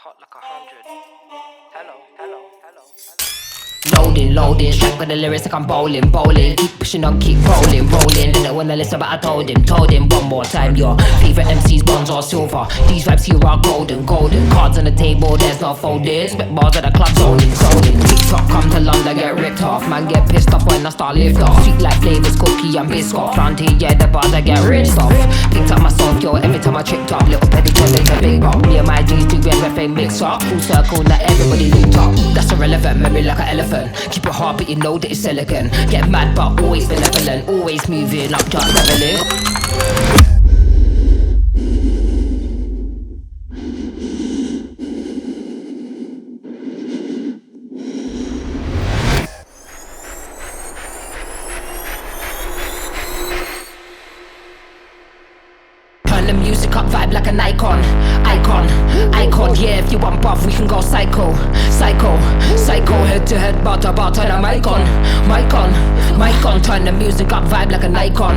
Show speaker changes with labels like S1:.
S1: hot like 100. Hello, hello, hello, hello.
S2: Loading, strapped with the lyrics like I'm bowling. Keep pushing on, keep rolling. Didn't wanna listen but I told him one more time. Your favorite MC's bronze or silver. These vibes here are golden. Cards on the table, there's no folding. Spit bars at the club, zoning. TikTok come to London, get ripped off. Man get pissed off when I start lift off. Sweet like flavors, cookie and biscuit. Round here, yeah, the bars I get rinsed off. Picked up myself, yo, every time I tripped up. Little pedicure makes a big pop. Me and my G's do everything mix up. Full circle, now everybody linked up. That's irrelevant, memory like an elephant. Keep it hard but you know that it's silicon. Get mad but always benevolent. Always moving up, just leveling. The music up, vibe like an icon. Yeah, if you want buff, we can go psycho. Head to head, bar to bar, turn the mic on. Turn the music up, vibe like an icon.